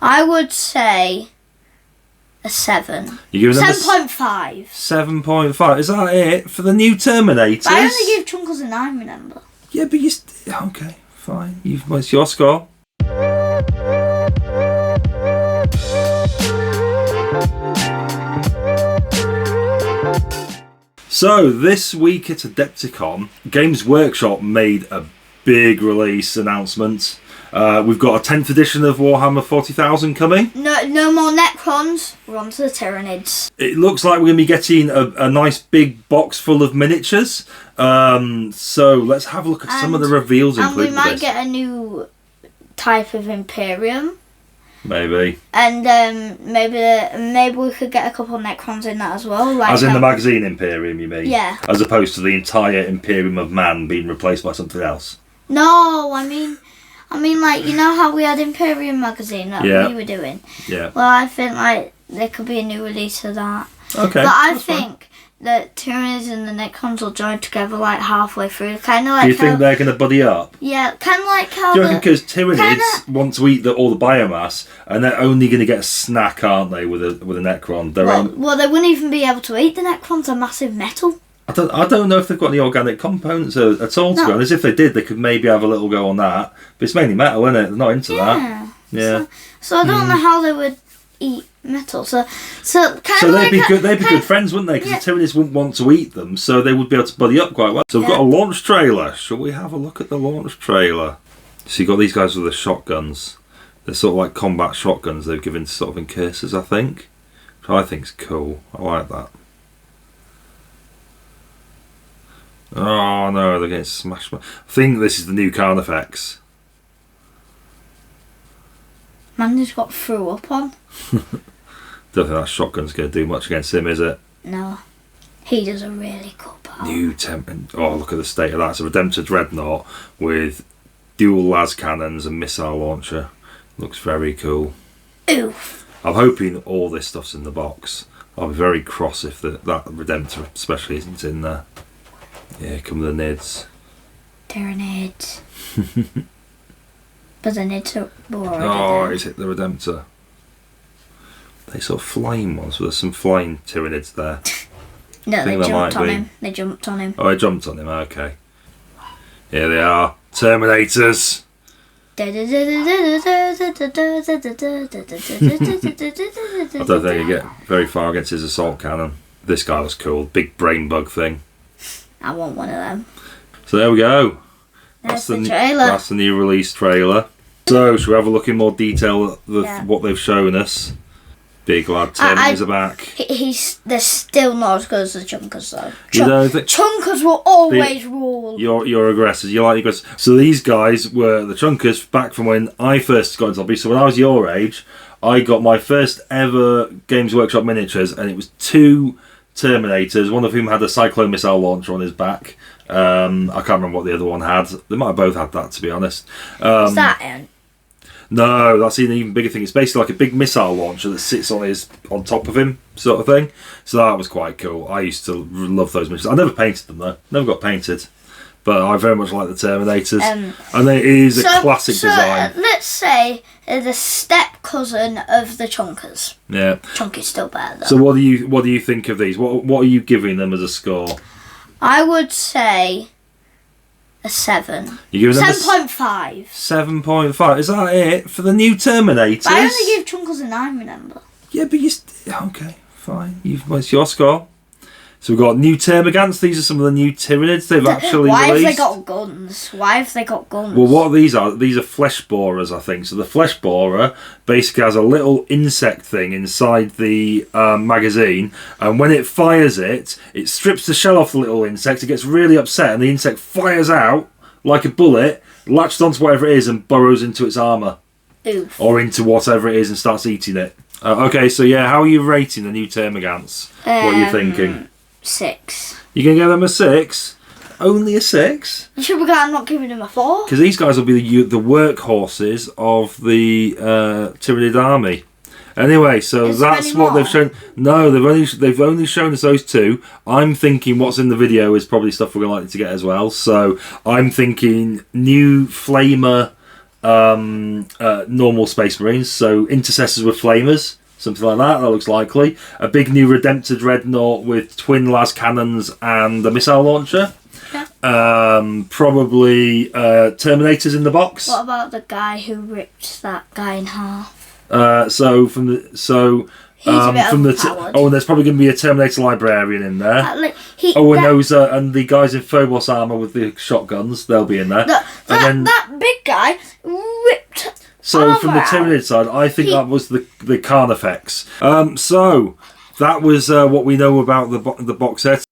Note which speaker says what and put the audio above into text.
Speaker 1: I would say a 7.
Speaker 2: You're giving them
Speaker 1: 7.5.
Speaker 2: 7.5. Is that it for the new Terminators?
Speaker 1: But I only gave Chunkers a 9, remember?
Speaker 2: Yeah, but okay, fine. What's your score? So, this week at Adepticon, Games Workshop made a big release announcement. We've got a 10th edition of Warhammer 40,000 coming.
Speaker 1: No more Necrons. We're on to the Tyranids.
Speaker 2: It looks like we're going to be getting a nice big box full of miniatures. So, let's have a look at some of the reveals included.
Speaker 1: And we might get a new type of Imperium.
Speaker 2: Maybe.
Speaker 1: And maybe we could get a couple of Necrons in that as well.
Speaker 2: As in the magazine Imperium, you mean?
Speaker 1: Yeah.
Speaker 2: As opposed to the entire Imperium of Man being replaced by something else.
Speaker 1: No, I mean, like, you know how we had Imperium magazine that we were doing?
Speaker 2: Yeah.
Speaker 1: Well, I think, like, there could be a new release of that.
Speaker 2: Okay.
Speaker 1: But I think that Tyranids and the Necrons will join together, like, halfway through. Kind of like.
Speaker 2: Do you think they're going to buddy up?
Speaker 1: Yeah, kind of like how.
Speaker 2: Do you reckon because Tyranids want to eat all the biomass, and they're only going to get a snack, aren't they, with a Necron?
Speaker 1: Well, they wouldn't even be able to eat the Necrons. They're massive metal.
Speaker 2: I don't know if they've got any organic components at all, to be honest. If they did, they could maybe have a little go on that. But it's mainly metal, isn't it? They're not into that. Yeah.
Speaker 1: So I don't know how they would eat metal. So
Speaker 2: they'd be good friends, wouldn't they? Because the Tyranids wouldn't want to eat them, so they would be able to buddy up quite well. So we've got a launch trailer. Shall we have a look at the launch trailer? So you've got these guys with the shotguns. They're sort of like combat shotguns they've given sort of in cases, I think. Which I think is cool. I like that. Oh no, they're getting smashed. I think this is the new Carnifex.
Speaker 1: Man just got threw up on.
Speaker 2: Don't think that shotgun's going to do much against him, is it?
Speaker 1: No. He does a really cool part.
Speaker 2: New Oh, look at the state of that. It's a Redemptor Dreadnought with dual las cannons and missile launcher. Looks very cool.
Speaker 1: Oof.
Speaker 2: I'm hoping all this stuff's in the box. I'll be very cross if that Redemptor especially isn't in there. Yeah, come the Nids.
Speaker 1: Tyranids. But the Nids are already
Speaker 2: Oh,
Speaker 1: there.
Speaker 2: is it the Redemptor? They sort of flying ones. So there's some flying Tyranids there.
Speaker 1: No, they jumped on him. They jumped on him.
Speaker 2: Oh, I jumped on him. Okay. Here they are. Terminators. I don't think you get very far against his assault cannon. This guy was cool. Big brain bug thing.
Speaker 1: I want one of them.
Speaker 2: So there we go.
Speaker 1: That's the trailer.
Speaker 2: That's the new release trailer. So, should we have a look in more detail at what they've shown us? Big lad, Terminators are back.
Speaker 1: They're still not as good as the Chunkers, though.
Speaker 2: You don't think
Speaker 1: Chunkers will always rule.
Speaker 2: You're aggressors. You like aggressors. So these guys were the Chunkers back from when I first got into hobby. So when I was your age, I got my first ever Games Workshop miniatures, and it was 2 Terminators, one of whom had a cyclone missile launcher on his back. I can't remember what the other one had. They might have both had that, to be honest.
Speaker 1: Is that it?
Speaker 2: No, that's an even bigger thing. It's basically like a big missile launcher that sits on top of him, sort of thing. So that was quite cool. I used to love those miniatures. I never painted them though. Never got painted. But I very much like the Terminators. And it is a classic design.
Speaker 1: Let's say they're the step cousin of the Chunkers.
Speaker 2: Yeah.
Speaker 1: Chunky's still better though.
Speaker 2: So what do you think of these? What are you giving them as a score?
Speaker 1: I would say a 7.
Speaker 2: You giving them
Speaker 1: 7.5.
Speaker 2: 7.5. Is that it for the new Terminators?
Speaker 1: But I only gave Chunkers a 9, remember?
Speaker 2: Yeah, but okay, fine. What's your score? So we've got new Termigants. These are some of the new Tyranids they've actually
Speaker 1: released.
Speaker 2: Why
Speaker 1: have they got guns?
Speaker 2: Well, what these are flesh borers, I think. So the flesh borer basically has a little insect thing inside the magazine, and when it fires it strips the shell off the little insect. It gets really upset, and the insect fires out like a bullet, latches onto whatever it is, and burrows into its armour.
Speaker 1: Oof.
Speaker 2: Or into whatever it is and starts eating it. Okay, so yeah, how are you rating the new Termigants? What are you thinking?
Speaker 1: 6.
Speaker 2: You gonna give them a 6? Only a 6?
Speaker 1: You sure I'm not giving them a 4?
Speaker 2: Because these guys will be the workhorses of the Tyranid army. Anyway, so that's what they've shown. No, they've only shown us those 2. I'm thinking what's in the video is probably stuff we're likely to get as well. So I'm thinking new Flamer normal Space Marines. So intercessors with flamers, something like that. That looks likely. A big new Redemptor Dreadnought with twin las cannons and a missile launcher.
Speaker 1: Yeah.
Speaker 2: Probably Terminators in the box.
Speaker 1: What about the guy who ripped that guy in half?
Speaker 2: And there's probably going to be a Terminator Librarian in there. And the guys in Phobos armor with the shotguns, they'll be in there.
Speaker 1: That big guy ripped.
Speaker 2: So from the Terminator side, I think that was the Carnifex. So that was what we know about the box set.